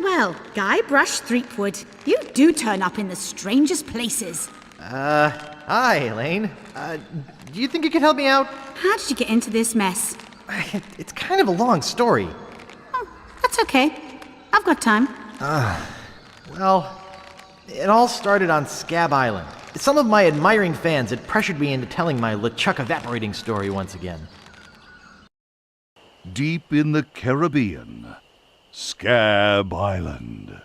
Well, Guybrush Threepwood, you do turn up in the strangest places. Hi, Elaine. Do you think you could help me out? How did you get into this mess? It's kind of a long story. Oh, that's okay. I've got time. Well, it all started on Scab Island. Some of my admiring fans had pressured me into telling my LeChuck evaporating story once again. Deep in the Caribbean, Scab Island.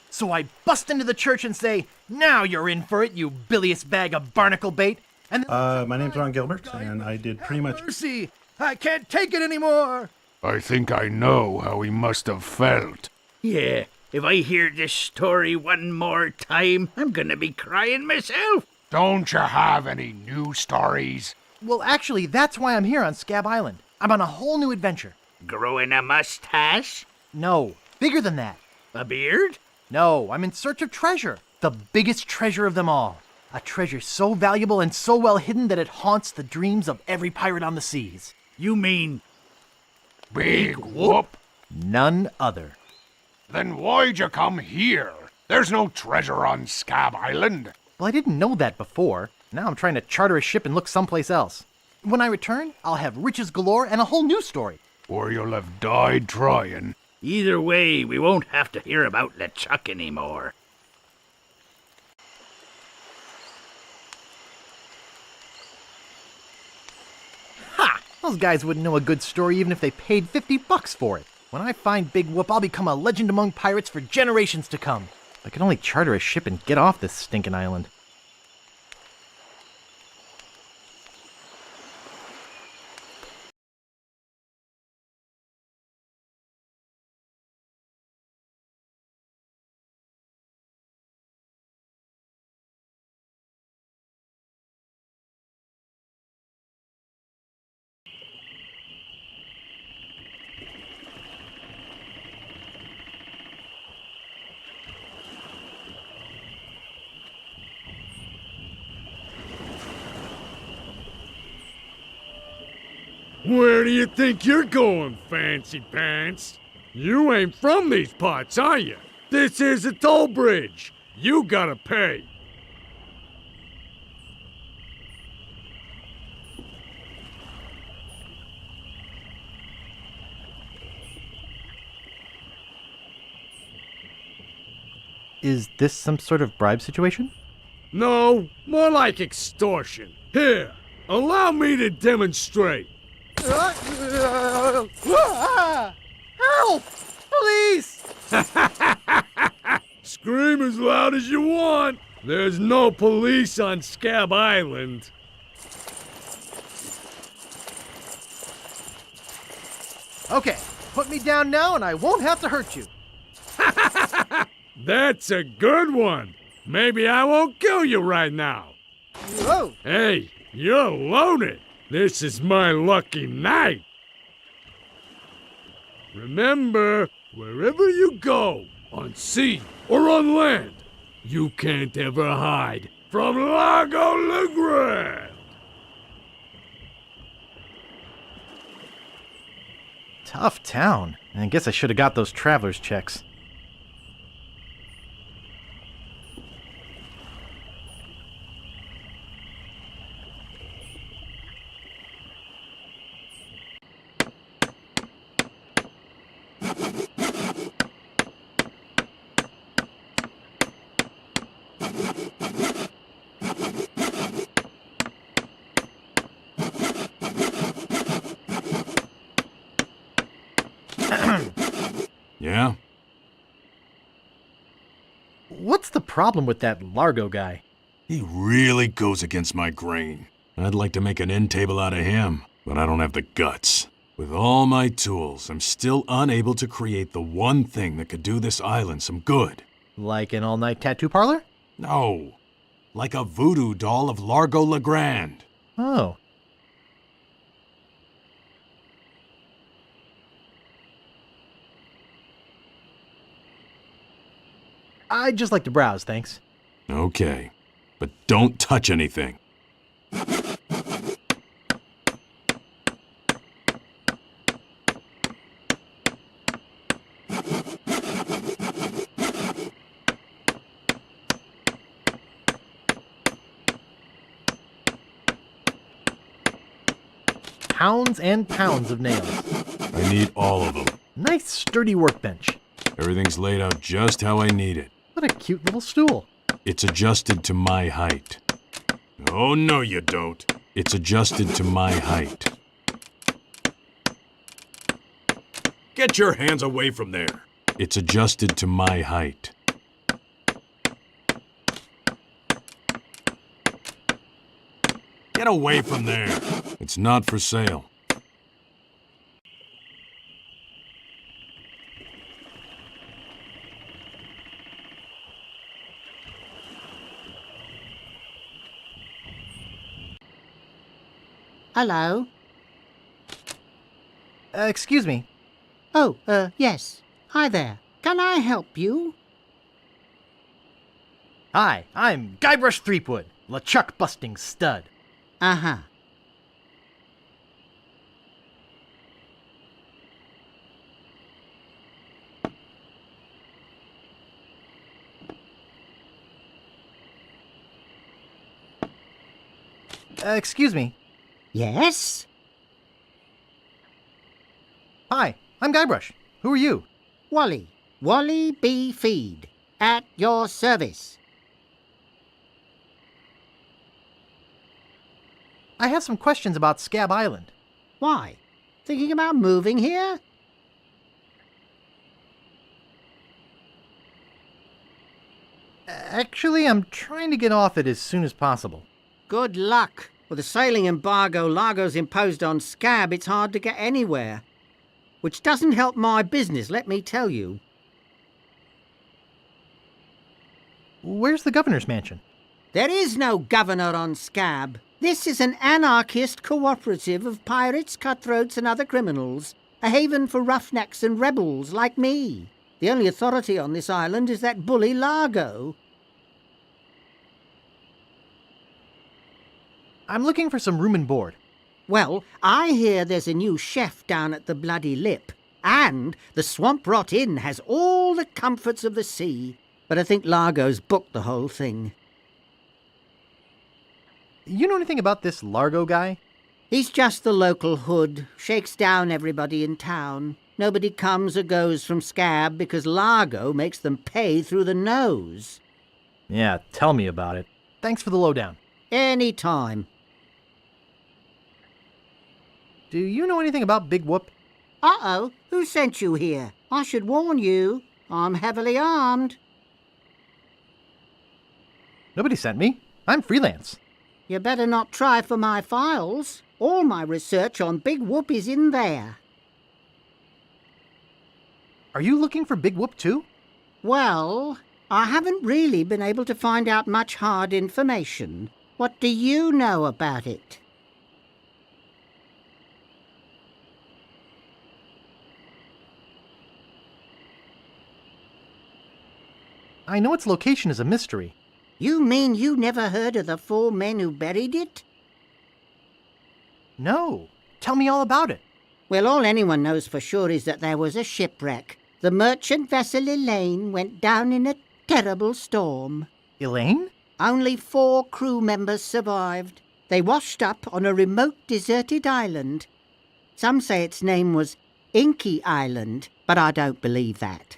So I bust into the church and say, "Now you're in for it, you bilious bag of barnacle bait." And my name's Ron Gilbert, and I did pretty much... Mercy! I can't take it anymore! I think I know how he must have felt. Yeah, If I hear this story one more time, I'm gonna be crying myself. Don't you have any new stories? Well, actually, that's why I'm here on Scab Island. I'm on a whole new adventure. Growing a mustache? No, bigger than that. A beard? No, I'm in search of treasure. The biggest treasure of them all. A treasure so valuable and so well hidden that it haunts the dreams of every pirate on the seas. You mean Big whoop? None other. Then why'd you come here? There's no treasure on Scab Island. Well, I didn't know that before. Now I'm trying to charter a ship and look someplace else. When I return, I'll have riches galore and a whole new story. Or you'll have died trying. either way, we won't have to hear about LeChuck anymore. Ha! Those guys wouldn't know a good story even if they paid $50 for it. When I find Big Whoop, I'll become a legend among pirates for generations to come. I can only charter a ship and get off this stinking island. Where do you think you're going, Fancy Pants? You ain't from these parts, are you? This is a toll bridge. You gotta pay. Is this some sort of bribe situation? No, more like extortion. Here, allow me to demonstrate. Help! Police! Scream as loud as you want. There's no police on Scab Island. Okay, put me down now and I won't have to hurt you. That's a good one. Maybe I won't kill you right now. Whoa! Hey, you're loaded. This is my lucky night. Remember, wherever you go, on sea or on land, you can't ever hide from Lago LeGrand. Tough town. I guess I should have got those traveler's checks. Yeah? What's the problem with that Largo guy? He really goes against my grain. I'd like to make an end table out of him, but I don't have the guts. With all my tools, I'm still unable to create the one thing that could do this island some good. Like an all-night tattoo parlor? No. Like a voodoo doll of Largo LeGrand. Oh. I'd just like to browse, thanks. Okay. But don't touch anything. Pounds and pounds of nails. I need all of them. Nice sturdy workbench. Everything's laid out just how I need it. What a cute little stool. It's adjusted to my height. Oh, no, you don't. It's adjusted to my height. Get your hands away from there. It's adjusted to my height. Get away from there. It's not for sale. Hello? Excuse me. Oh, yes. Hi there. Can I help you? Hi, I'm Guybrush Threepwood, LeChuck busting stud. Uh-huh. Excuse me. Yes? Hi, I'm Guybrush. Who are you? Wally. Wally B. Feed. At your service. I have some questions about Scab Island. Why? Thinking about moving here? Actually, I'm trying to get off it as soon as possible. Good luck. With the sailing embargo Largo's imposed on Scab, it's hard to get anywhere. Which doesn't help my business, let me tell you. Where's the governor's mansion? There is no governor on Scab. This is an anarchist cooperative of pirates, cutthroats and other criminals. A haven for roughnecks and rebels like me. The only authority on this island is that bully Largo. I'm looking for some room and board. Well, I hear there's a new chef down at the Bloody Lip. And the Swamp Rot Inn has all the comforts of the sea. But I think Largo's booked the whole thing. You know anything about this Largo guy? He's just the local hood, shakes down everybody in town. Nobody comes or goes from Scab because Largo makes them pay through the nose. Yeah, tell me about it. Thanks for the lowdown. Any time. Do you know anything about Big Whoop? Uh-oh, who sent you here? I should warn you, I'm heavily armed. Nobody sent me. I'm freelance. You better not try for my files. All my research on Big Whoop is in there. Are you looking for Big Whoop too? Well, I haven't really been able to find out much hard information. What do you know about it? I know its location is a mystery. You mean you never heard of the 4 men who buried it? No. Tell me all about it. Well, all anyone knows for sure is that there was a shipwreck. The merchant vessel Elaine went down in a terrible storm. Elaine? Only 4 crew members survived. They washed up on a remote deserted island. Some say its name was Inky Island, but I don't believe that.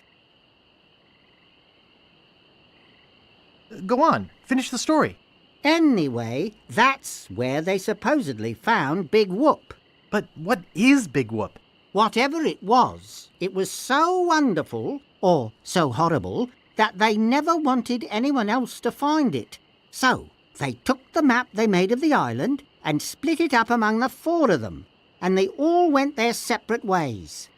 Go on. Finish the story. Anyway, that's where they supposedly found Big Whoop. But what is Big Whoop? Whatever it was so wonderful, or so horrible, that they never wanted anyone else to find it. So, they took the map they made of the island and split it up among the 4 of them, and they all went their separate ways.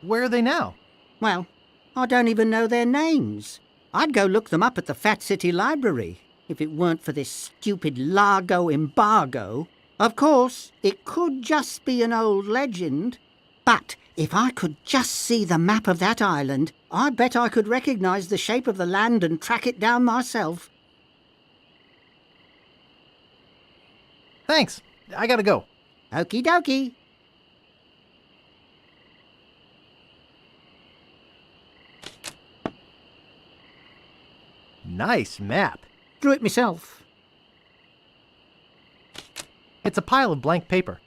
Where are they now? Well, I don't even know their names. I'd go look them up at the Fat City Library, if it weren't for this stupid Largo embargo. Of course, it could just be an old legend, but if I could just see the map of that island, I bet I could recognize the shape of the land and track it down myself. Thanks. I gotta go. Okie dokie. Nice map. Drew it myself. It's a pile of blank paper.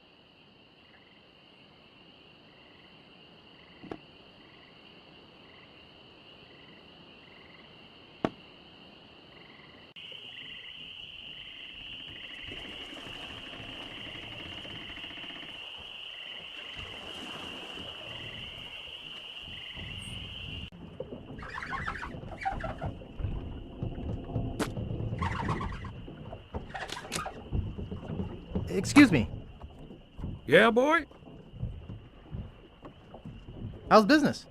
Excuse me. Yeah, boy? How's business?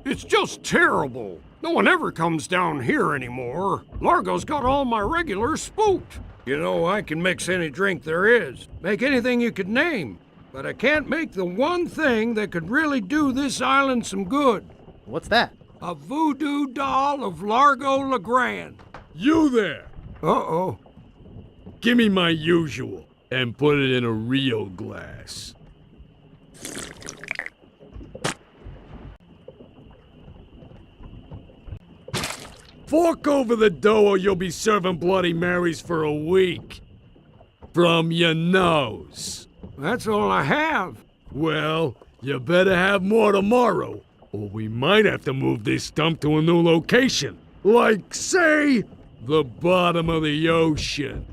It's just terrible. No one ever comes down here anymore. Largo's got all my regulars spooked. You know, I can mix any drink there is, make anything you could name, but I can't make the one thing that could really do this island some good. What's that? A voodoo doll of Largo LeGrand. You there! Uh-oh. Give me my usual, and put it in a real glass. Fork over the dough or you'll be serving Bloody Marys for a week. From your nose. That's all I have. Well, you better have more tomorrow, or we might have to move this stump to a new location. Like, say, the bottom of the ocean.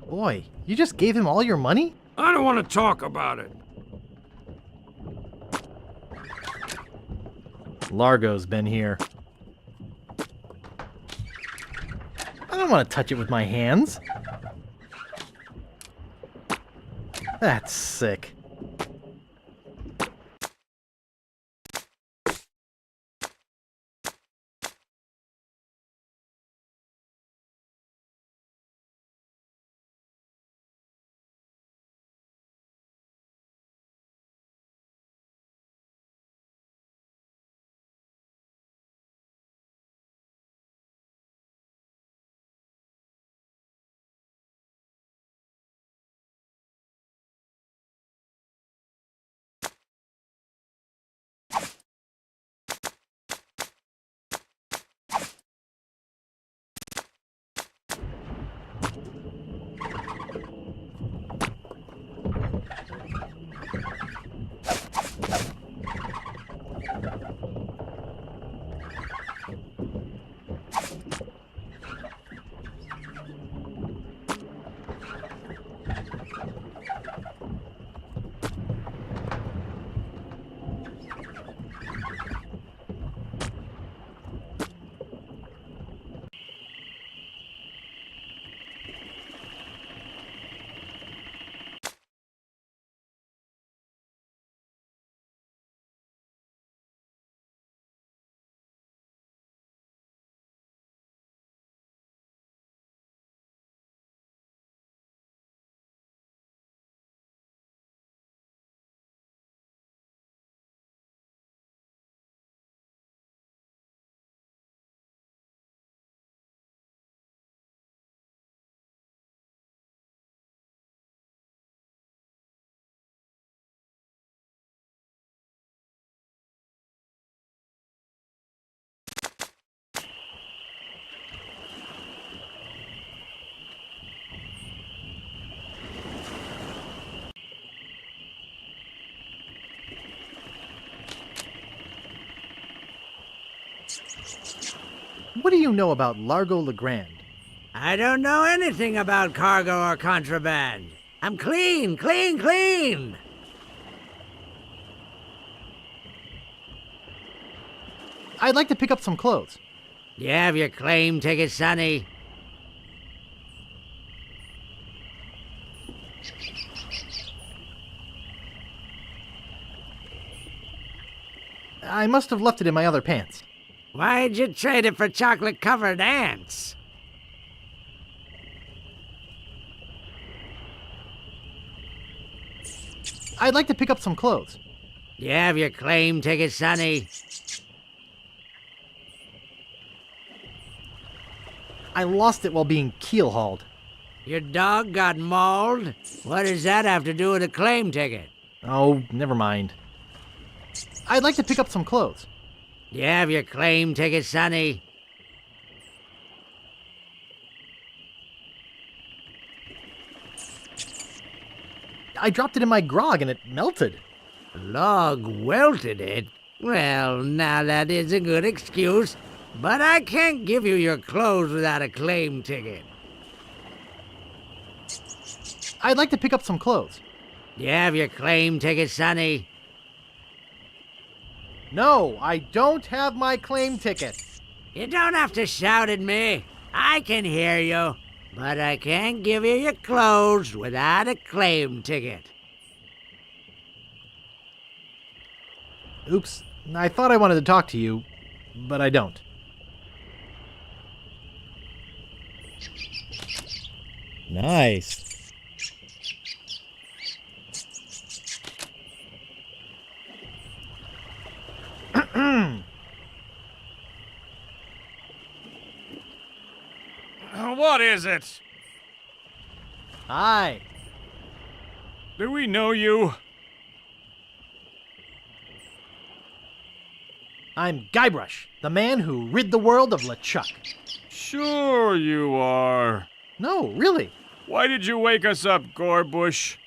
Boy, you just gave him all your money? I don't want to talk about it. Largo's been here. I don't want to touch it with my hands. That's sick. What do you know about Largo LeGrand? I don't know anything about cargo or contraband. I'm clean, clean, clean! I'd like to pick up some clothes. You have your claim ticket, Sonny? I must have left it in my other pants. Why'd you trade it for chocolate-covered ants? I'd like to pick up some clothes. You have your claim ticket, Sonny? I lost it while being keel-hauled. Your dog got mauled? What does that have to do with a claim ticket? Oh, never mind. I'd like to pick up some clothes. You have your claim ticket, Sonny? I dropped it in my grog and it melted. Log welted it? Well, now that is a good excuse, but I can't give you your clothes without a claim ticket. I'd like to pick up some clothes. You have your claim ticket, Sonny? No, I don't have my claim ticket. You don't have to shout at me. I can hear you. But I can't give you your clothes without a claim ticket. Oops, I thought I wanted to talk to you, but I don't. Nice. What is it? Hi. Do we know you? I'm Guybrush, the man who rid the world of LeChuck. Sure you are. No, really. Why did you wake us up, Gorbush?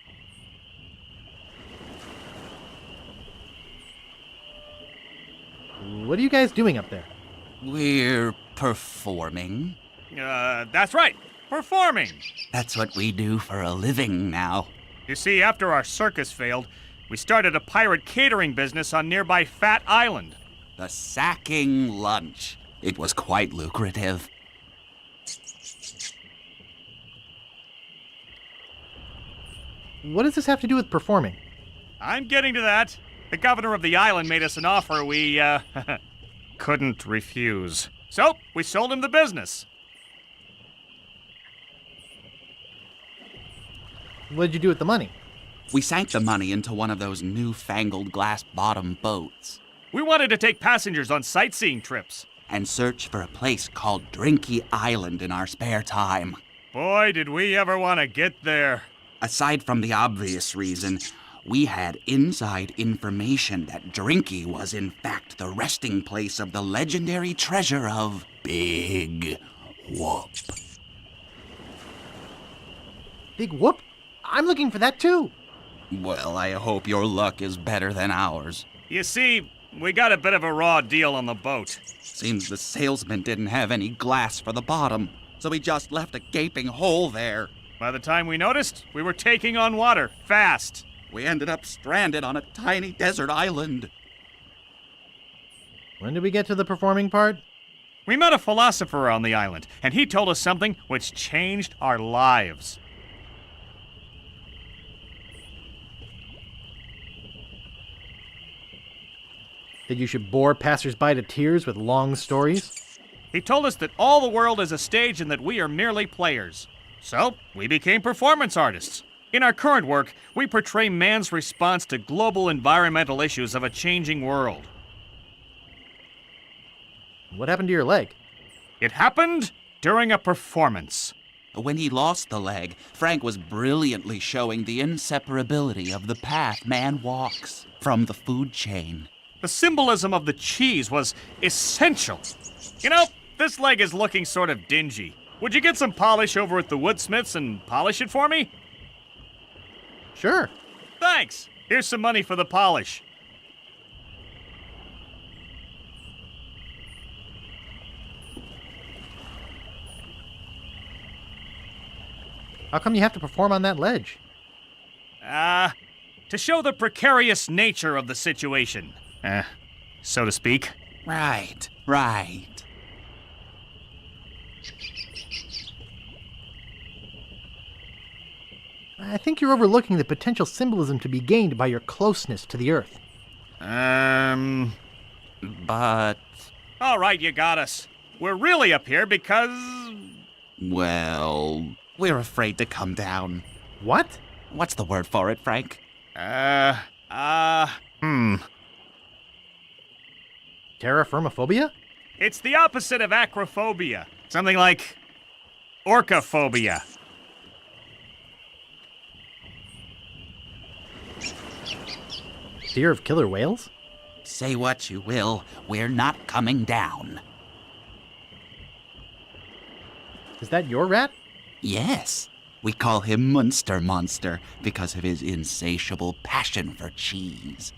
What are you guys doing up there? We're performing. That's right. Performing. That's what we do for a living now. You see, after our circus failed, we started a pirate catering business on nearby Fat Island. The sacking lunch. It was quite lucrative. What does this have to do with performing? I'm getting to that. The governor of the island made us an offer we, couldn't refuse. So, we sold him the business. What did you do with the money? We sank the money into one of those newfangled glass-bottom boats. We wanted to take passengers on sightseeing trips. And search for a place called Drinky Island in our spare time. Boy, did we ever want to get there. Aside from the obvious reason, we had inside information that Drinky was in fact the resting place of the legendary treasure of Big Whoop. Big Whoop? I'm looking for that too. Well, I hope your luck is better than ours. You see, we got a bit of a raw deal on the boat. Seems the salesman didn't have any glass for the bottom, so he just left a gaping hole there. By the time we noticed, we were taking on water, fast. We ended up stranded on a tiny desert island. When did we get to the performing part? We met a philosopher on the island, and he told us something which changed our lives. That you should bore passersby to tears with long stories? He told us that all the world is a stage and that we are merely players. So, we became performance artists. In our current work, we portray man's response to global environmental issues of a changing world. What happened to your leg? It happened during a performance. When he lost the leg, Frank was brilliantly showing the inseparability of the path man walks from the food chain. The symbolism of the cheese was essential. You know, this leg is looking sort of dingy. Would you get some polish over at the woodsmiths and polish it for me? Sure. Thanks. Here's some money for the polish. How come you have to perform on that ledge? To show the precarious nature of the situation. So to speak. Right. I think you're overlooking the potential symbolism to be gained by your closeness to the Earth. But... All right, you got us. We're really up here because... Well, we're afraid to come down. What? What's the word for it, Frank? Terraformophobia? It's the opposite of acrophobia. Something like orcaphobia. Fear of killer whales? Say what you will, we're not coming down. Is that your rat? Yes. We call him Munster Monster because of his insatiable passion for cheese.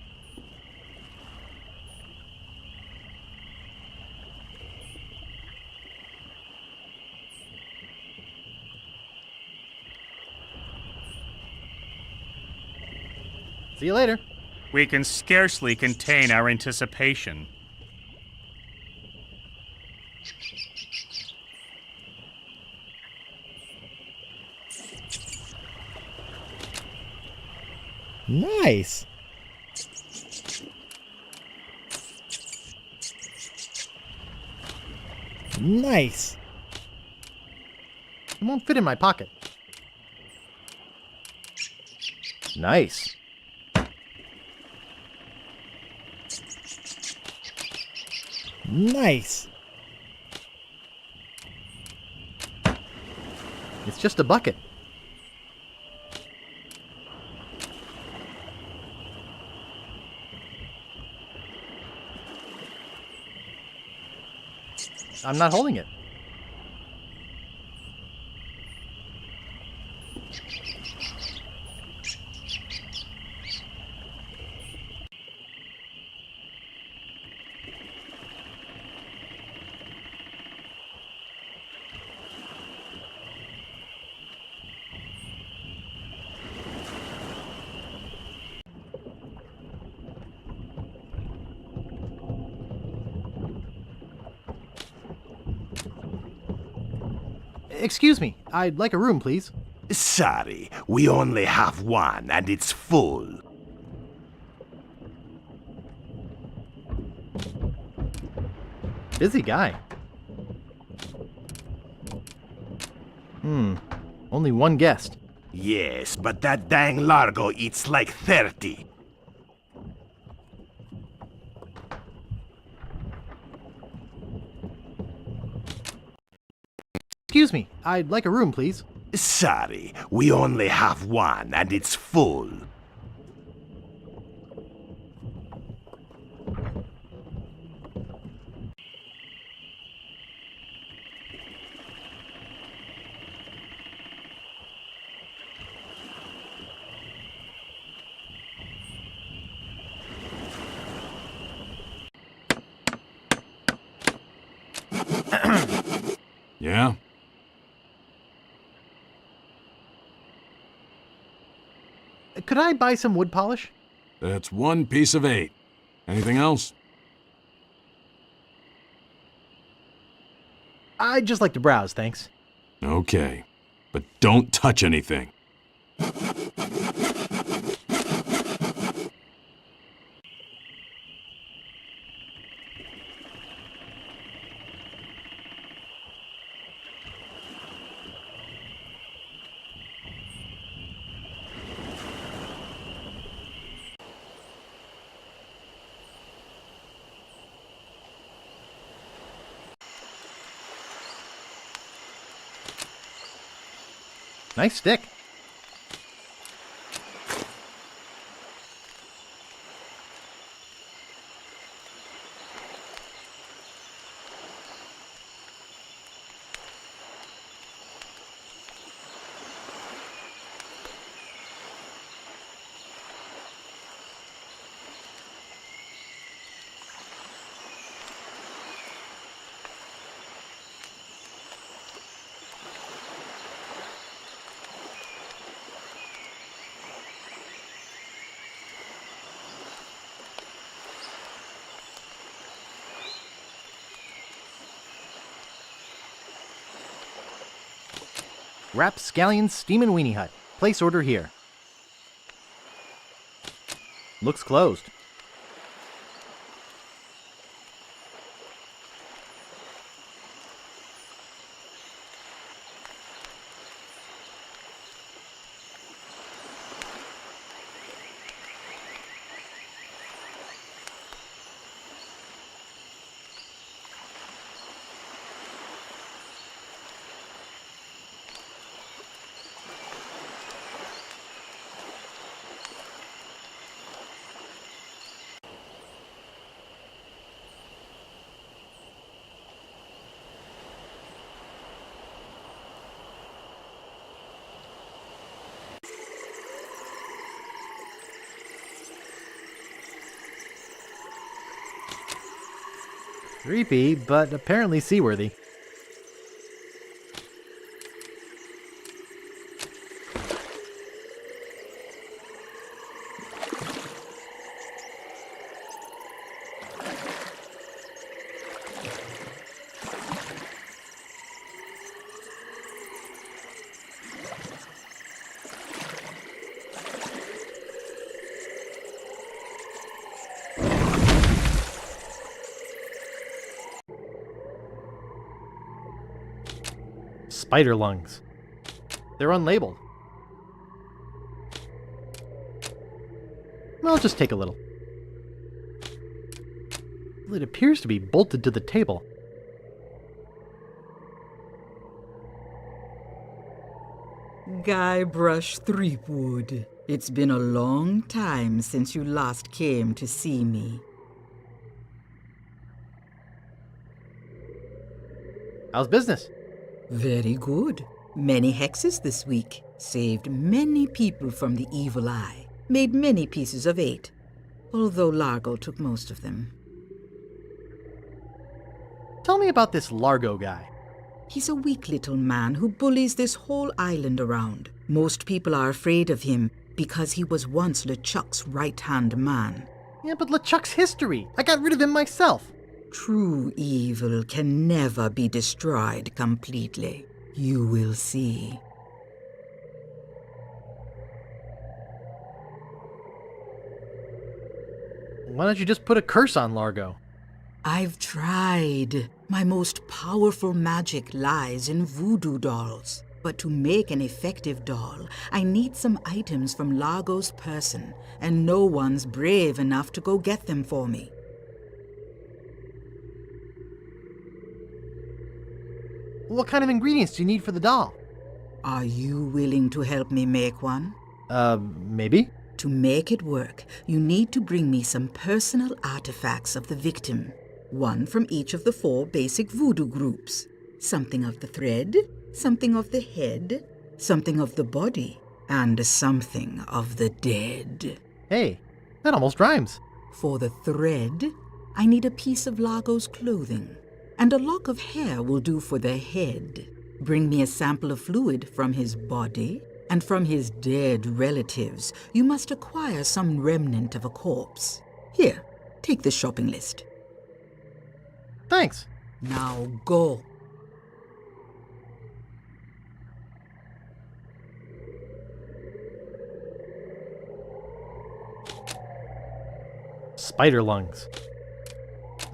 See you later. We can scarcely contain our anticipation. Nice. Nice. It won't fit in my pocket. Nice. Nice. It's just a bucket. I'm not holding it. Excuse me, I'd like a room, please. Sorry, we only have one and it's full. Busy guy. Only one guest. Yes, but that dang Largo eats like 30. Excuse me, I'd like a room, please. Sorry, we only have one and it's full. Yeah? Could I buy some wood polish? That's 1 piece of 8. Anything else? I'd just like to browse, thanks. Okay. But don't touch anything. Nice stick. Rapscallion's Steamin' Weenie Hut. Place order here. Looks closed. Creepy, but apparently seaworthy. Spider lungs. They're unlabeled. I'll just take a little. Well, it appears to be bolted to the table. Guybrush Threepwood, it's been a long time since you last came to see me. How's business? Very good. Many hexes this week. Saved many people from the evil eye. Made many pieces of 8. Although Largo took most of them. Tell me about this Largo guy. He's a weak little man who bullies this whole island around. Most people are afraid of him because he was once LeChuck's right-hand man. Yeah, but LeChuck's history. I got rid of him myself. True evil can never be destroyed completely. You will see. Why don't you just put a curse on Largo? I've tried. My most powerful magic lies in voodoo dolls. But to make an effective doll, I need some items from Largo's person, and no one's brave enough to go get them for me. What kind of ingredients do you need for the doll? Are you willing to help me make one? Maybe? To make it work, you need to bring me some personal artifacts of the victim. One from each of the 4 basic voodoo groups. Something of the thread, something of the head, something of the body, and something of the dead. Hey, that almost rhymes. For the thread, I need a piece of Largo's clothing, and a lock of hair will do for the head. Bring me a sample of fluid from his body, and from his dead relatives, you must acquire some remnant of a corpse. Here, take the shopping list. Thanks. Now go. Spider lungs.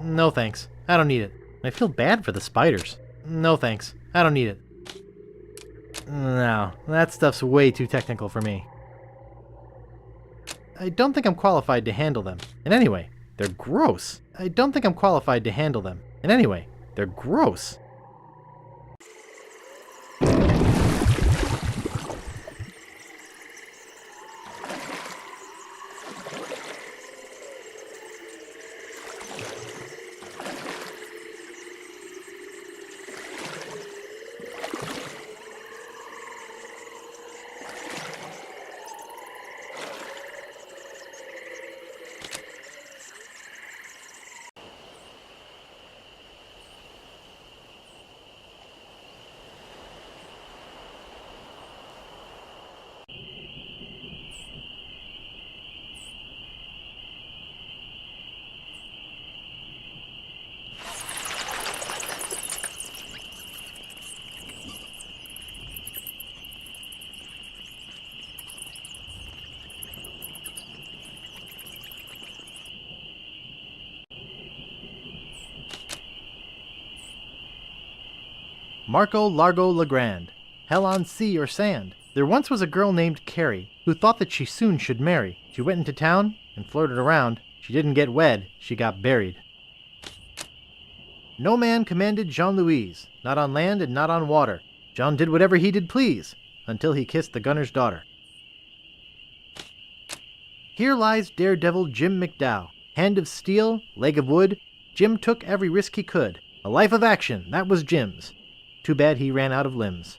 No thanks. I don't need it. I feel bad for the spiders. No thanks. I don't need it. No, that stuff's way too technical for me. I don't think I'm qualified to handle them. And anyway, they're gross. I don't think I'm qualified to handle them. And anyway, they're gross. Marco Largo Legrand. Hell on sea or sand. There once was a girl named Carrie, who thought that she soon should marry. She went into town and flirted around. She didn't get wed, she got buried. No man commanded Jean-Louise, not on land and not on water. John did whatever he did please, until he kissed the gunner's daughter. Here lies daredevil Jim McDowell. Hand of steel, leg of wood. Jim took every risk he could. A life of action, that was Jim's. Too bad he ran out of limbs.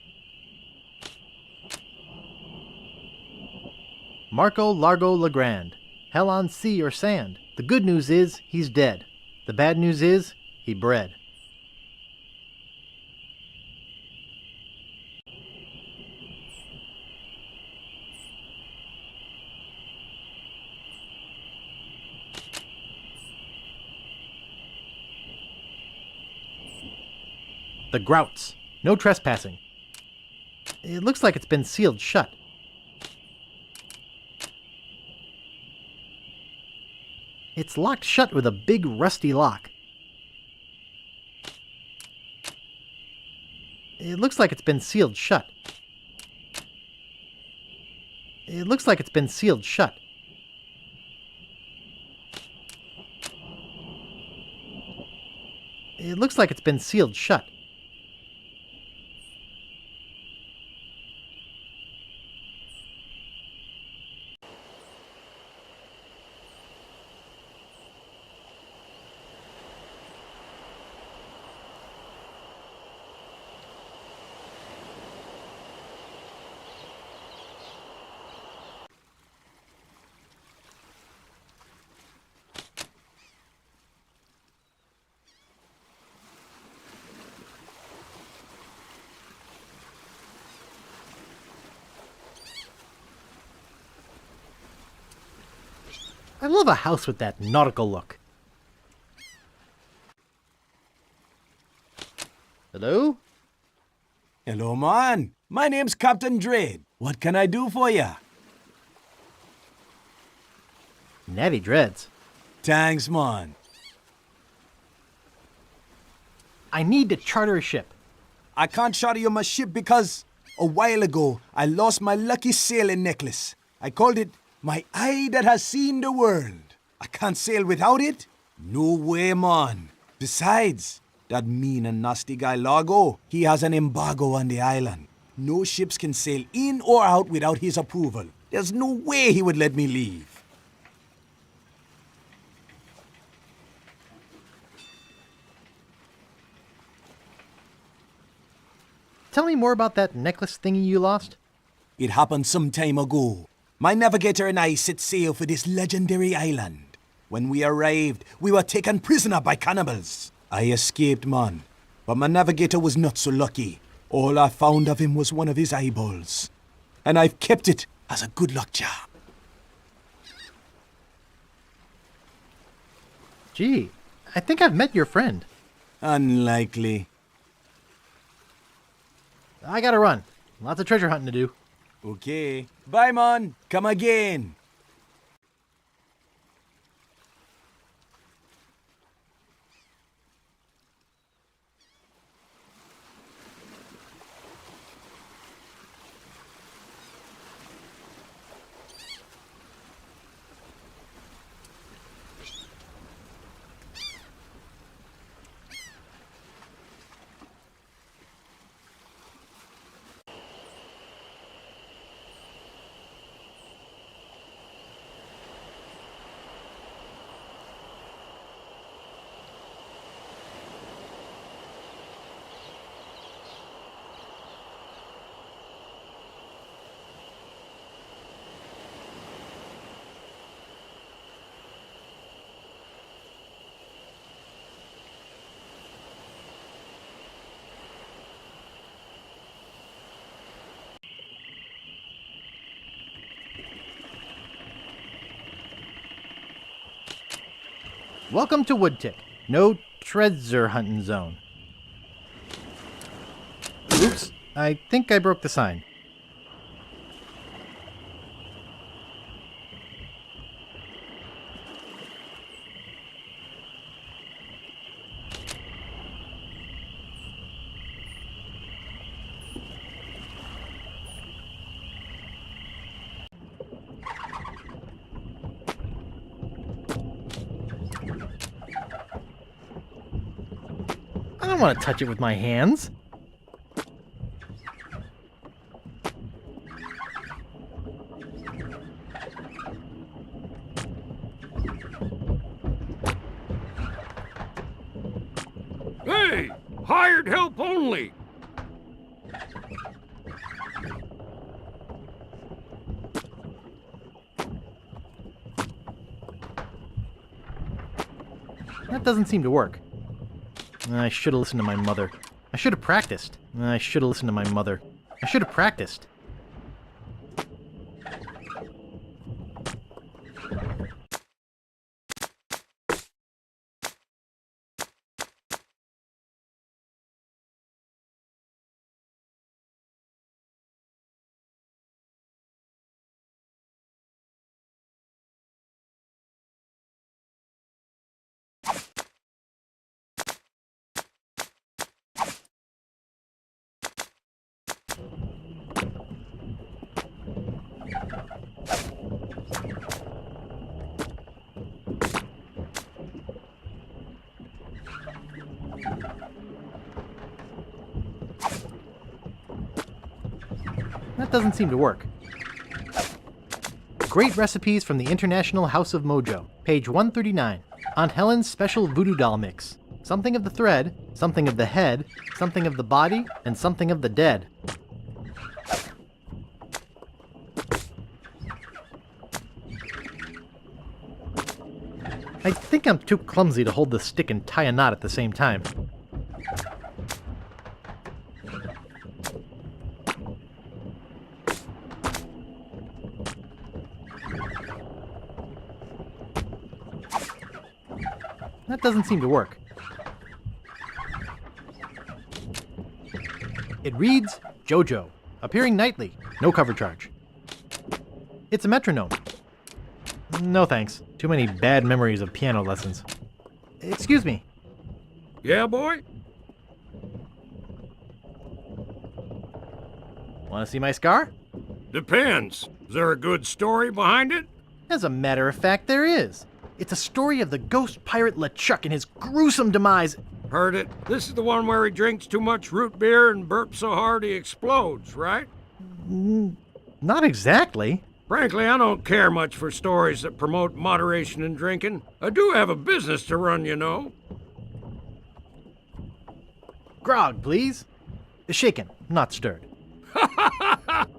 Marco Largo Legrand. Hell on sea or sand. The good news is he's dead. The bad news is he bred. The Grouts. No trespassing. It looks like it's been sealed shut. It's locked shut with a big rusty lock. It looks like it's been sealed shut. It looks like it's been sealed shut. It looks like it's been sealed shut. I love a house with that nautical look. Hello? Hello, man. My name's Captain Dread. What can I do for ya? Natty dreads. Thanks, man. I need to charter a ship. I can't charter you my ship because a while ago I lost my lucky sailing necklace. I called it my eye that has seen the world. I can't sail without it? No way, man. Besides, that mean and nasty guy Largo, he has an embargo on the island. No ships can sail in or out without his approval. There's no way he would let me leave. Tell me more about that necklace thingy you lost. It happened some time ago. My navigator and I set sail for this legendary island. When we arrived, we were taken prisoner by cannibals. I escaped, man, but my navigator was not so lucky. All I found of him was one of his eyeballs. And I've kept it as a good luck charm. Gee, I think I've met your friend. Unlikely. I gotta run. Lots of treasure hunting to do. Okay. Bye, man. Come again. Welcome to Woodtick. No treasure hunting zone. Oops, I think I broke the sign. I don't want to touch it with my hands. Hey! Hired help only! That doesn't seem to work. I should have listened to my mother. I should have practiced. I should have listened to my mother. I should have practiced. That doesn't seem to work. Great recipes from the International House of Mojo, page 139. Aunt Helen's special voodoo doll mix. Something of the thread, something of the head, something of the body, and something of the dead. I think I'm too clumsy to hold the stick and tie a knot at the same time. That doesn't seem to work. It reads, JoJo, appearing nightly, no cover charge. It's a metronome. No thanks. Too many bad memories of piano lessons. Excuse me. Yeah, boy? Want to see my scar? Depends. Is there a good story behind it? As a matter of fact, there is. It's a story of the ghost pirate LeChuck and his gruesome demise. Heard it. This is the one where he drinks too much root beer and burps so hard he explodes, right? Not exactly. Frankly, I don't care much for stories that promote moderation in drinking. I do have a business to run, you know. Grog, please. Shaken, not stirred.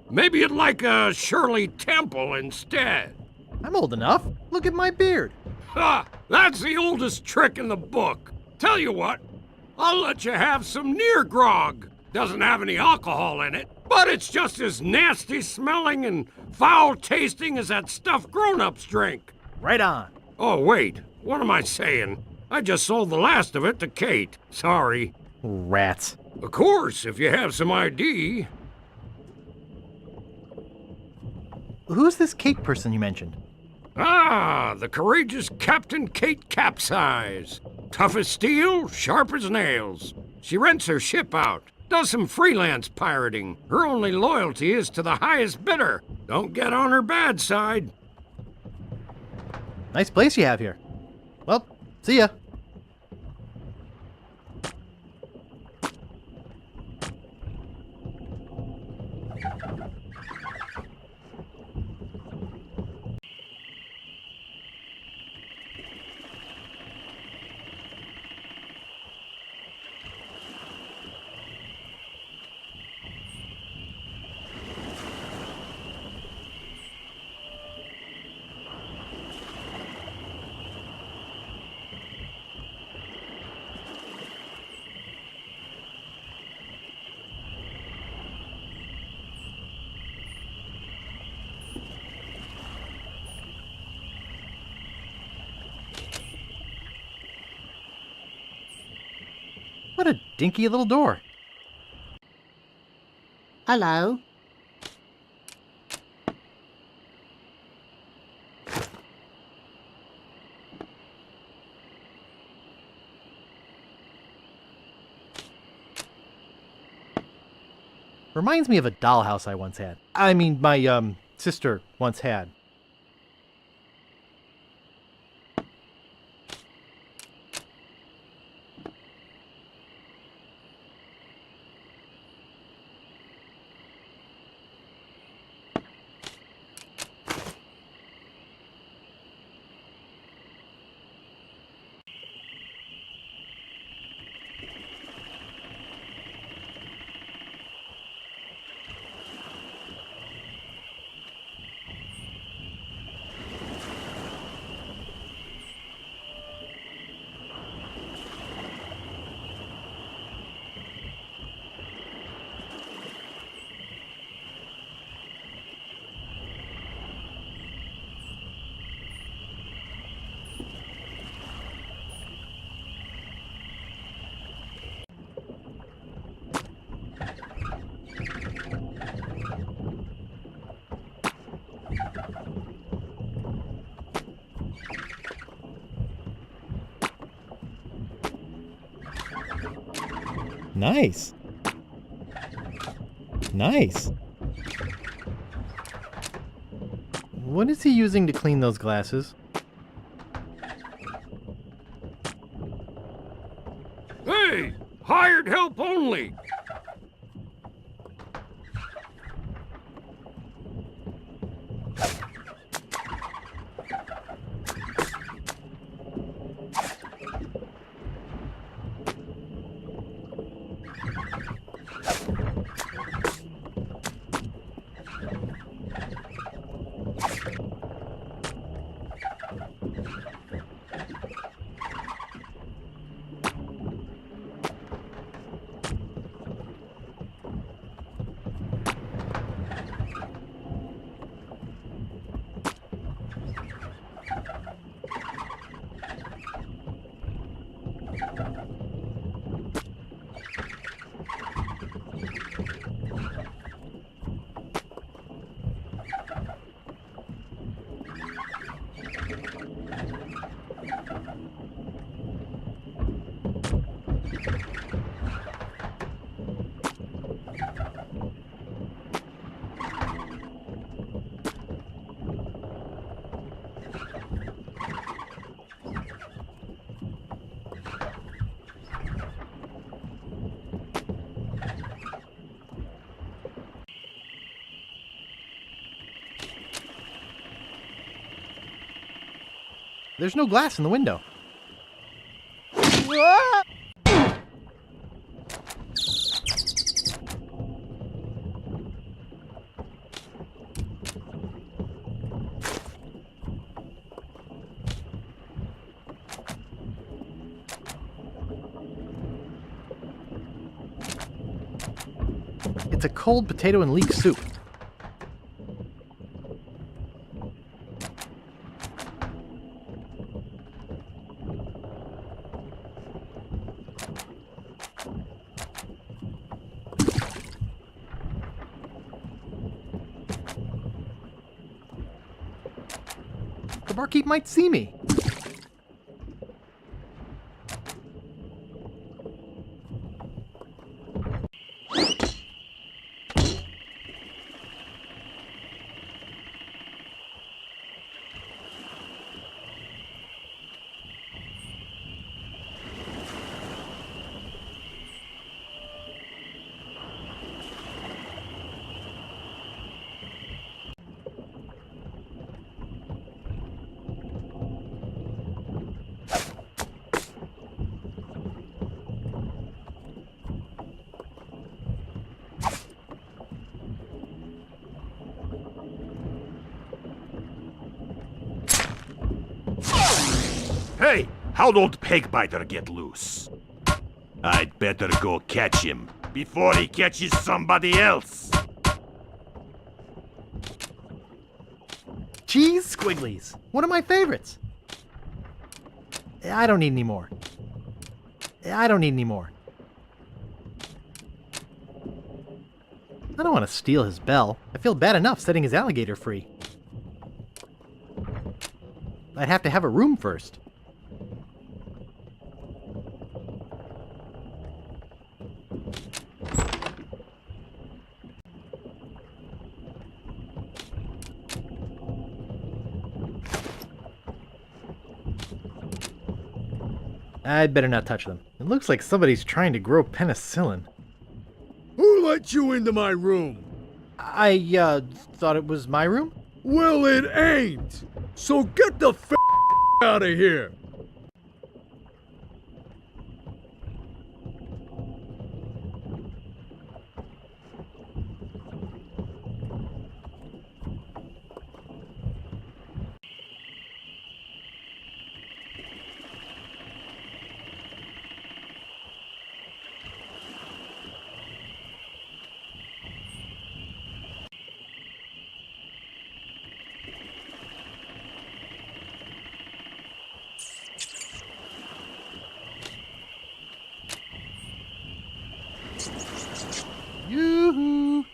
Maybe you'd like a Shirley Temple instead. I'm old enough. Look at my beard. Ha! That's the oldest trick in the book. Tell you what, I'll let you have some near grog. Doesn't have any alcohol in it, but it's just as nasty smelling and foul tasting as that stuff grown-ups drink. Right on. Oh, wait. What am I saying? I just sold the last of it to Kate. Sorry. Rats. Of course, if you have some ID. Who's this Kate person you mentioned? Ah, the courageous Captain Kate Capsize. Tough as steel, sharp as nails. She rents her ship out, does some freelance pirating. Her only loyalty is to the highest bidder. Don't get on her bad side. Nice place you have here. Well, see ya. What a dinky little door. Hello. Reminds me of a dollhouse I once had. I mean, my, sister once had. Nice. Nice. What is he using to clean those glasses? Hey! Hired help only! There's no glass in the window. It's a cold potato and leek soup. The barkeep might see me. Hey, how'd old Pegbiter get loose? I'd better go catch him before he catches somebody else. Cheese squigglies. One of my favorites. I don't need any more. I don't need any more. I don't want to steal his bell. I feel bad enough setting his alligator free. I'd have to have a room first. I'd better not touch them. It looks like somebody's trying to grow penicillin. Who let you into my room? I thought it was my room? Well, it ain't. So get the f*** out of here. Yoo-hoo!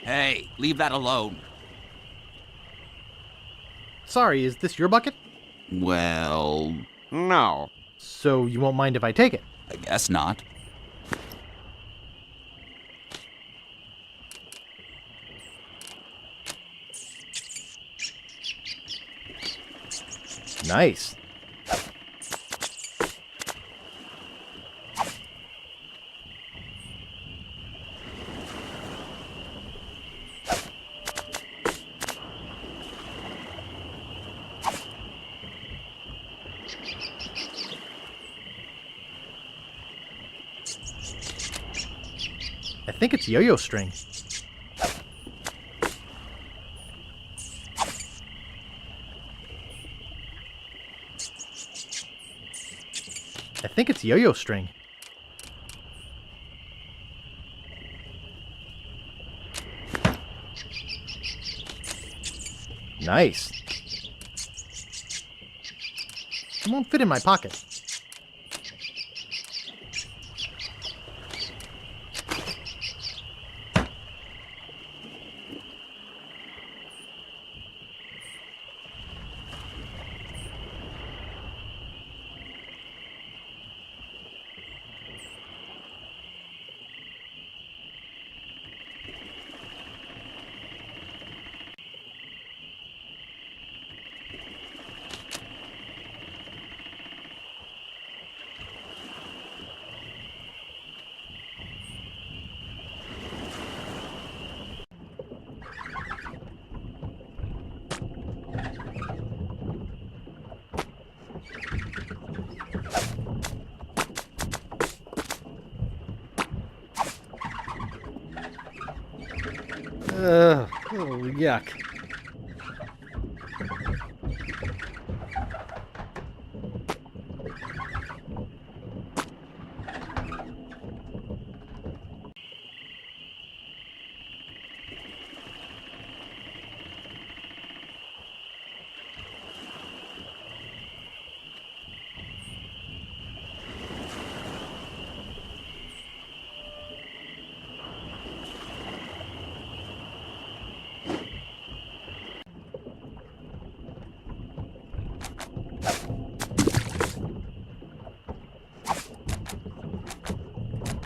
Hey, leave that alone. Sorry, is this your bucket? Well, no. So you won't mind if I take it? I guess not. Nice. I think it's yo-yo string. I think it's yo-yo string. Nice. It won't fit in my pocket. Yuck.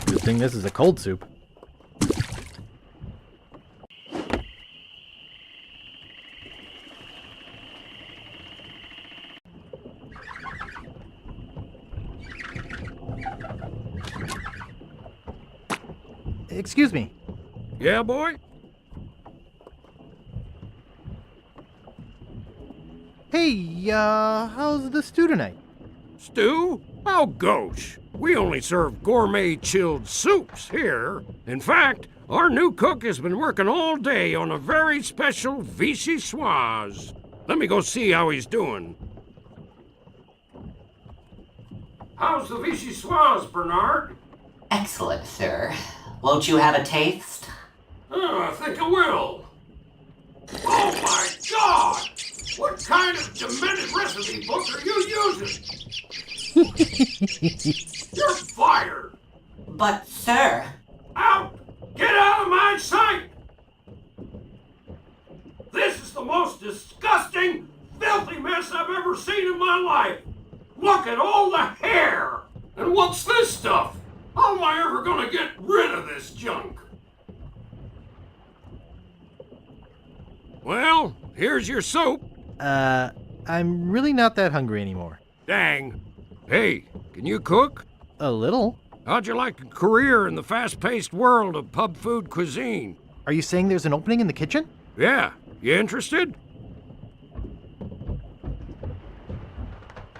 Good thing this is a cold soup. Excuse me. Yeah, boy? Hey, how's the stew tonight? Stew? Oh, gosh. We only serve gourmet chilled soups here. In fact, our new cook has been working all day on a very special vichyssoise. Let me go see how he's doing. How's the vichyssoise, Bernard? Excellent, sir. Won't you have a taste? Oh, I think I will. Oh my God! What kind of demented recipe book are you using? You're fired! But, sir... Out! Get out of my sight! This is the most disgusting, filthy mess I've ever seen in my life! Look at all the hair! And what's this stuff? How am I ever gonna get rid of this junk? Well, here's your soup. I'm really not that hungry anymore. Dang. Hey, can you cook? A little. How'd you like a career in the fast-paced world of pub food cuisine? Are you saying there's an opening in the kitchen? Yeah. You interested?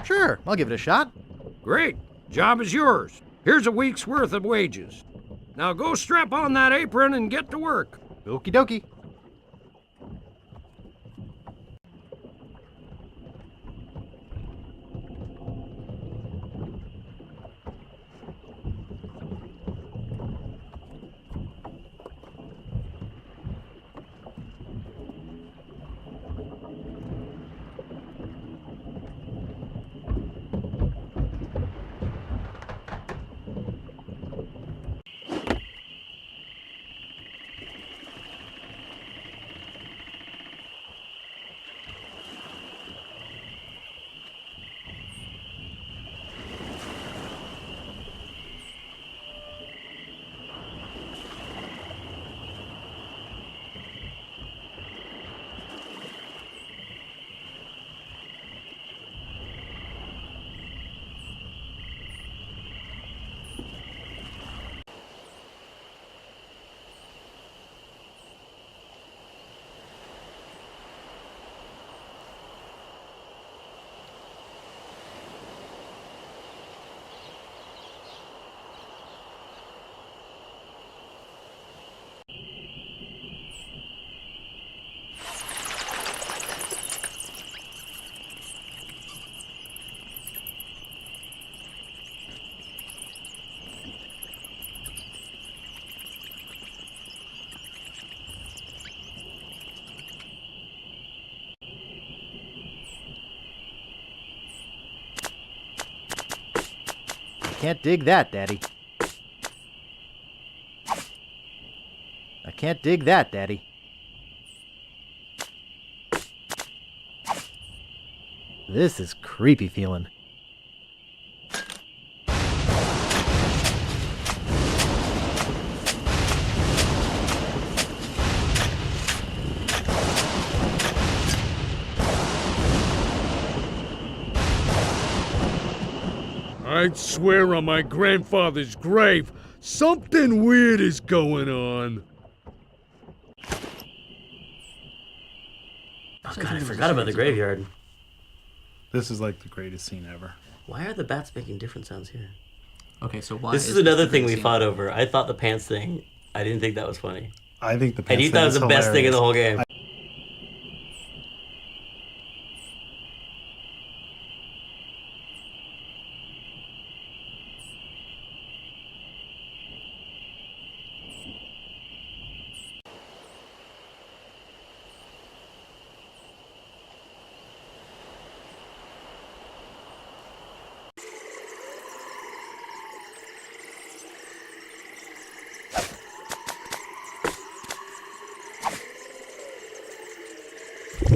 Sure, I'll give it a shot. Great. Job is yours. Here's a week's worth of wages. Now go strap on that apron and get to work. Okie dokie. Can't dig that, Daddy. I can't dig that, Daddy. This is creepy feeling. I'd swear on my grandfather's grave, something weird is going on. Oh god, I forgot about the graveyard. This is like the greatest scene ever. Why are the bats making different sounds here? Okay, so why This is another thing we fought over. I thought the pants thing, I didn't think that was funny. I think the And pants you thought it was thing the is best thing in the hilarious. whole game.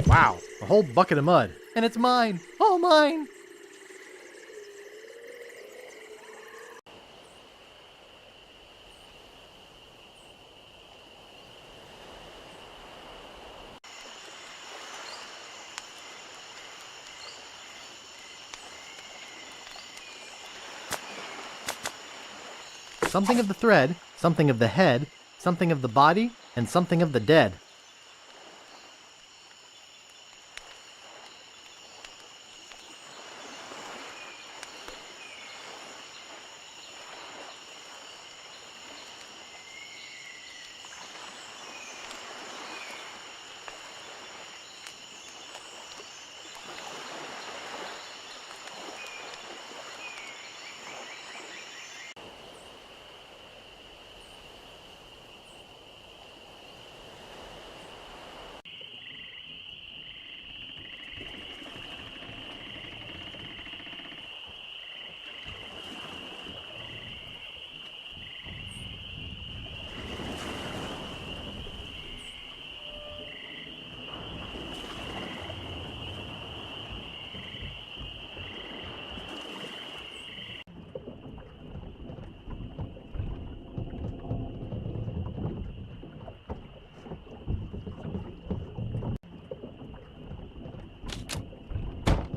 Wow, a whole bucket of mud. And it's mine. All mine. Something of the thread, something of the head, something of the body, and something of the dead.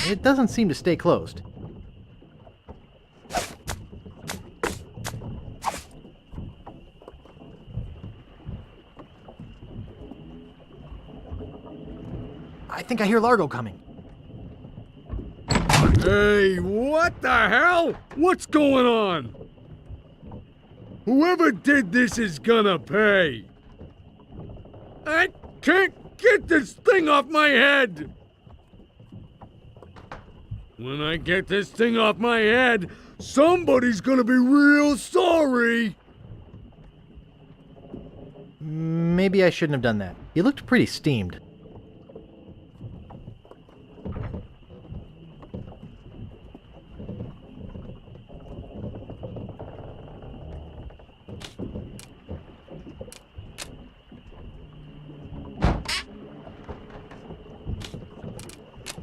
It doesn't seem to stay closed. I think I hear Largo coming. Hey, what the hell? What's going on? Whoever did this is gonna pay. I can't get this thing off my head. When I get this thing off my head, somebody's gonna be real sorry. Maybe I shouldn't have done that. He looked pretty steamed.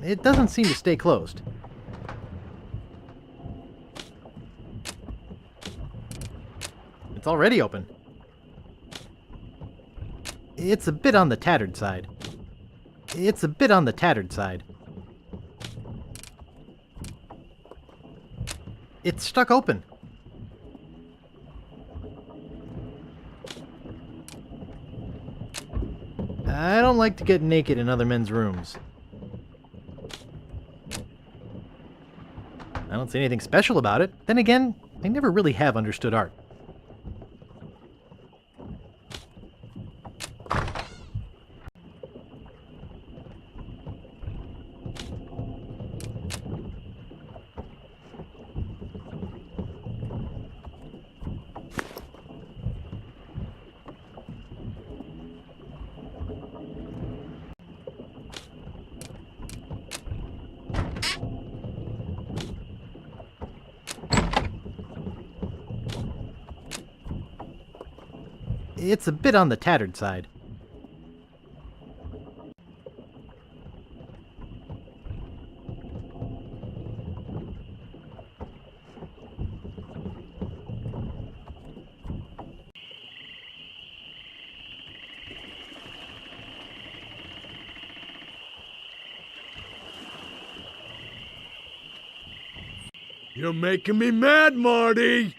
It doesn't seem to stay closed. It's already open. It's a bit on the tattered side. It's a bit on the tattered side. It's stuck open. I don't like to get naked in other men's rooms. I don't see anything special about it. Then again, I never really have understood art. It's a bit on the tattered side. You're making me mad, Marty.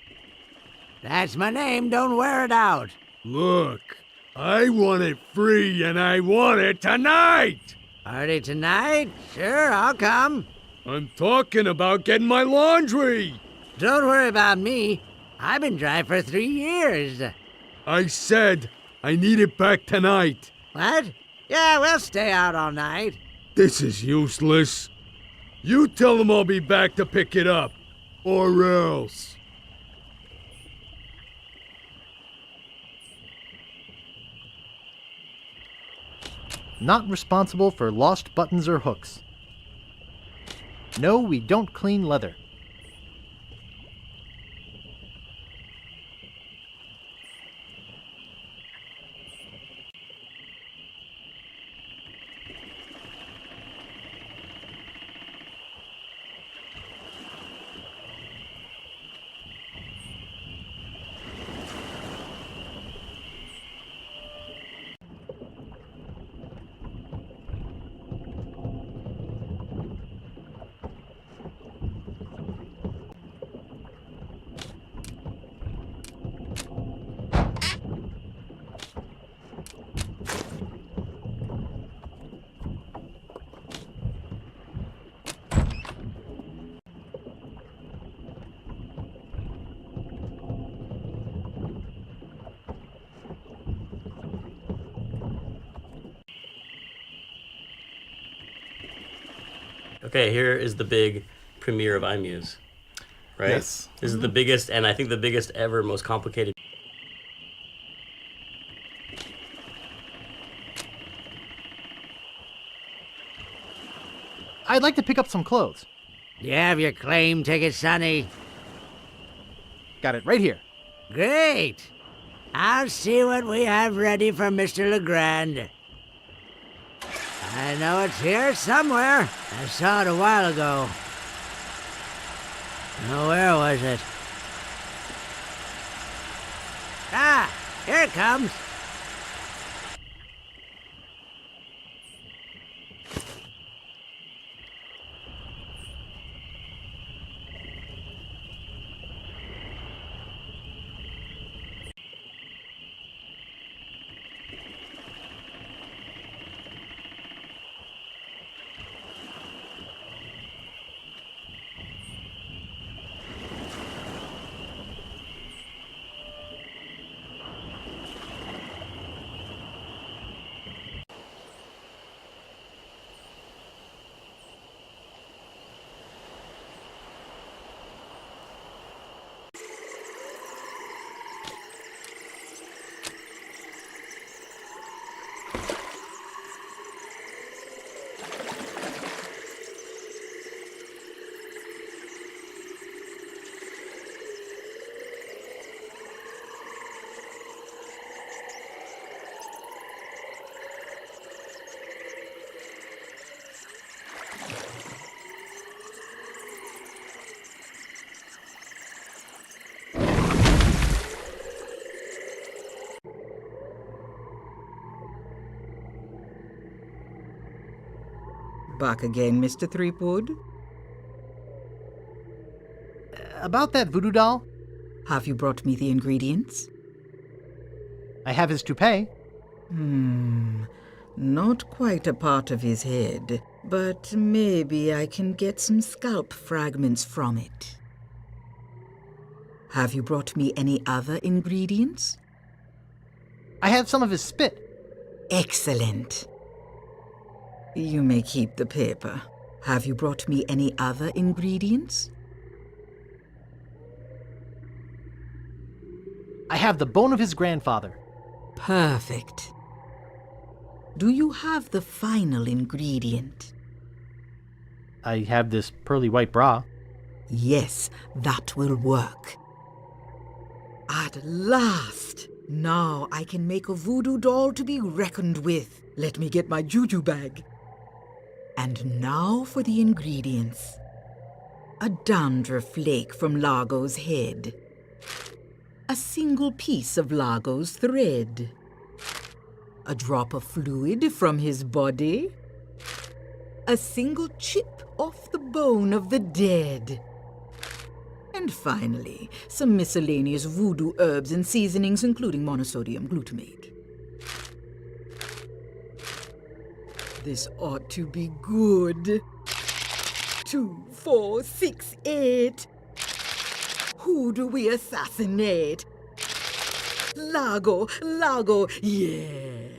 That's my name, don't wear it out. Look, I want it free and I want it tonight. Party tonight? Sure, I'll come. I'm talking about getting my laundry. Don't worry about me. I've been dry for 3 years. I said I need it back tonight. What? Yeah, we'll stay out all night. This is useless. You tell them I'll be back to pick it up. Or else. Not responsible for lost buttons or hooks. No, we don't clean leather. Okay, here is the big premiere of iMuse, right? Yes. This is the biggest, and I think the biggest ever, most complicated. I'd like to pick up some clothes. You have your claim ticket, Sonny. Got it right here. Great. I'll see what we have ready for Mr. Legrand. I know it's here somewhere. I saw it a while ago. Now, where was it? Ah, here it comes. Back again, Mr. Threepwood? About that voodoo doll? Have you brought me the ingredients? I have his toupee. Not quite a part of his head, but maybe I can get some scalp fragments from it. Have you brought me any other ingredients? I have some of his spit. Excellent. You may keep the paper. Have you brought me any other ingredients? I have the bone of his grandfather. Perfect. Do you have the final ingredient? I have this pearly white bra. Yes, that will work. At last! Now I can make a voodoo doll to be reckoned with. Let me get my juju bag. And now for the ingredients. A dandruff flake from Largo's head. A single piece of Largo's thread. A drop of fluid from his body. A single chip off the bone of the dead. And finally, some miscellaneous voodoo herbs and seasonings, including monosodium glutamate. This ought to be good. 2, 4, 6, 8. Who do we assassinate? Largo, Largo, yeah.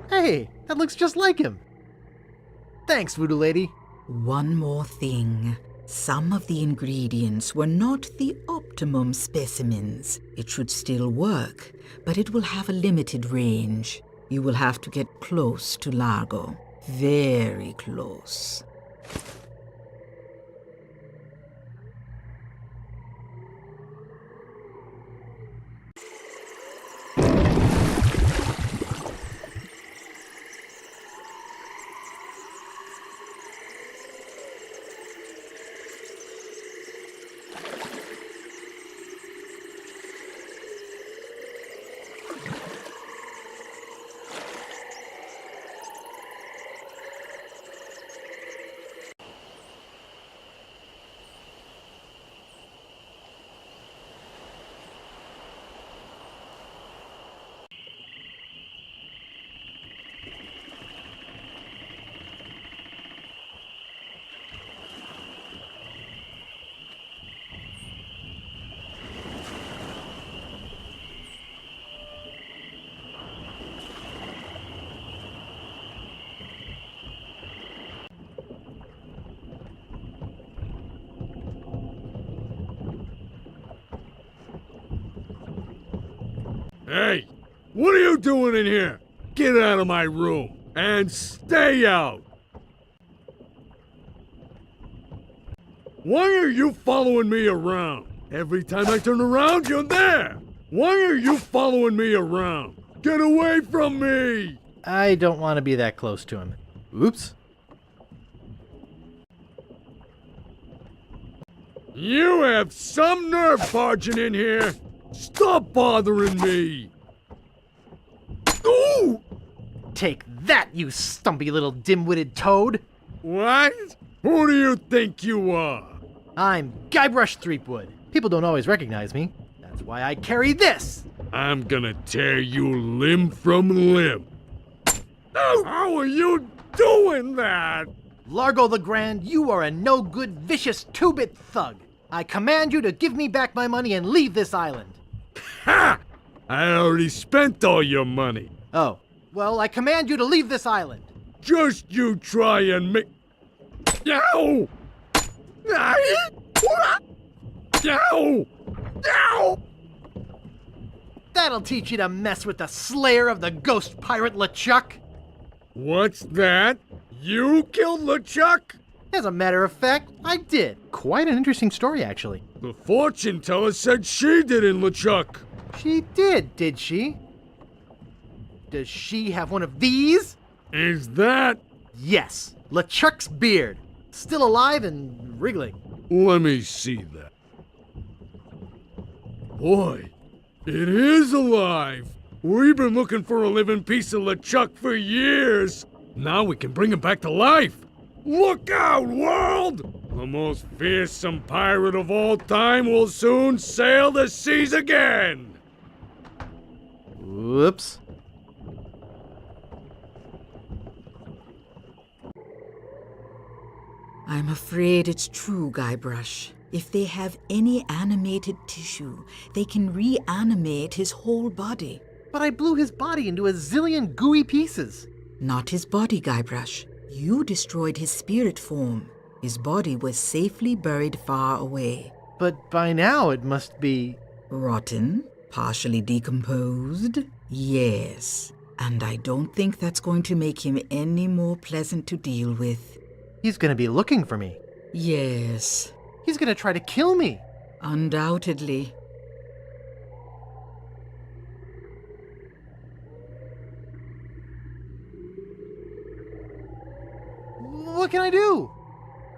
Hey, that looks just like him. Thanks, Voodoo Lady. One more thing. Some of the ingredients were not the optimum specimens. It should still work, but it will have a limited range. You will have to get close to Largo. Very close. Hey, what are you doing in here? Get out of my room and stay out. Why are you following me around? Every time I turn around, you're there. Why are you following me around? Get away from me! I don't want to be that close to him. Oops. You have some nerve barging in here. Stop bothering me! Ooh! Take that, you stumpy little dim-witted toad! What? Who do you think you are? I'm Guybrush Threepwood. People don't always recognize me. That's why I carry this! I'm gonna tear you limb from limb. Oh, how are you doing that? Largo the Grand, you are a no-good, vicious two-bit thug. I command you to give me back my money and leave this island. Ha! I already spent all your money. Oh, well, I command you to leave this island. Just you try and make... Yow! Yow! Yow! That'll teach you to mess with the slayer of the ghost pirate LeChuck. What's that? You killed LeChuck? As a matter of fact, I did. Quite an interesting story, actually. The fortune teller said she did in LeChuck. She did she? Does she have one of these? Is that? Yes, LeChuck's beard. Still alive and wriggling. Let me see that. Boy, it is alive. We've been looking for a living piece of LeChuck for years. Now we can bring him back to life. Look out, world! The most fearsome pirate of all time will soon sail the seas again! Whoops. I'm afraid it's true, Guybrush. If they have any animated tissue, they can reanimate his whole body. But I blew his body into a zillion gooey pieces. Not his body, Guybrush. You destroyed his spirit form. His body was safely buried far away. But by now it must be... Rotten? Partially decomposed? Yes. And I don't think that's going to make him any more pleasant to deal with. He's gonna be looking for me. Yes. He's gonna try to kill me. Undoubtedly. What can I do?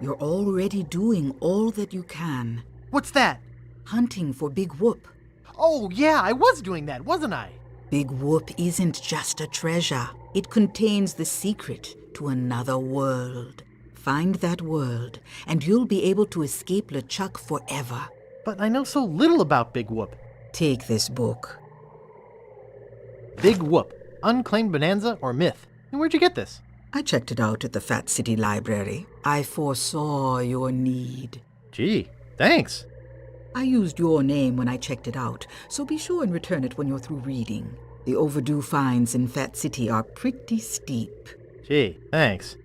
You're already doing all that you can. What's that? Hunting for Big Whoop. Oh, yeah, I was doing that, wasn't I? Big Whoop isn't just a treasure. It contains the secret to another world. Find that world, and you'll be able to escape LeChuck forever. But I know so little about Big Whoop. Take this book. Big Whoop, Unclaimed Bonanza or Myth. And where'd you get this? I checked it out at the Fat City Library. I foresaw your need. Gee, thanks. I used your name when I checked it out, so be sure and return it when you're through reading. The overdue fines in Fat City are pretty steep. Gee, thanks.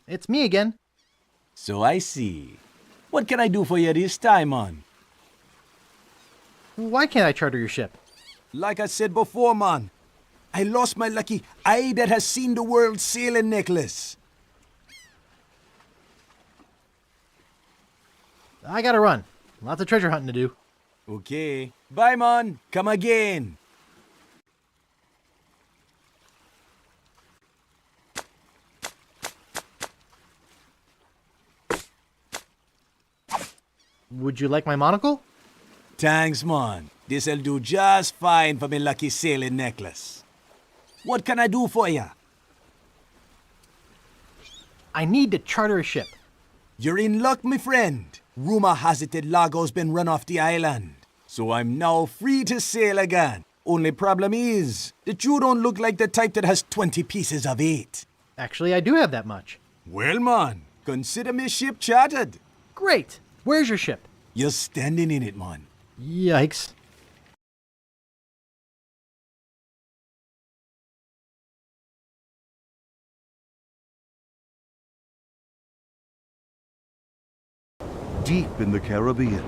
It's me again. So I see. What can I do for you this time, man? Why can't I charter your ship? Like I said before, man. I lost my lucky eye that has seen the world sailing necklace. I gotta run. Lots of treasure hunting to do. Okay. Bye, man. Come again. Would you like my monocle? Thanks, man. This'll do just fine for me lucky sailing necklace. What can I do for ya? I need to charter a ship. You're in luck, my friend. Rumor has it that Largo's been run off the island. So I'm now free to sail again. Only problem is that you don't look like the type that has 20 pieces of 8. Actually, I do have that much. Well, man, consider me ship chartered. Great. Where's your ship? You're standing in it, man. Yikes. Deep in the Caribbean,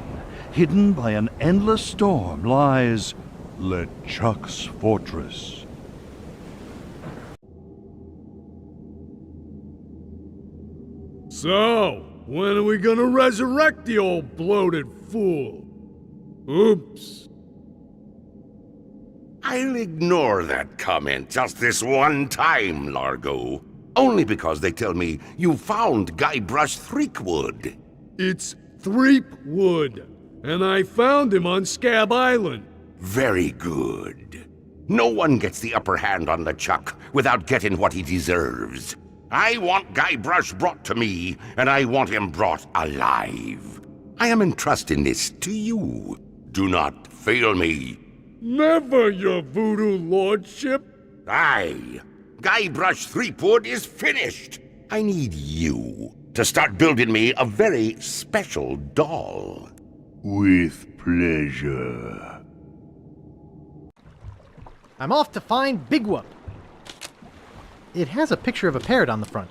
hidden by an endless storm, lies LeChuck's fortress. So, when are we gonna resurrect the old bloated fool? Oops. I'll ignore that comment just this one time, Largo. Only because they tell me you found Guybrush Threepwood. It's Threepwood, and I found him on Scab Island. Very good. No one gets the upper hand on LeChuck without getting what he deserves. I want Guybrush brought to me, and I want him brought alive. I am entrusting this to you. Do not fail me. Never, your voodoo lordship. Aye. Guybrush Threepwood is finished. I need you to start building me a very special doll. With pleasure. I'm off to find Big Whoop. It has a picture of a parrot on the front.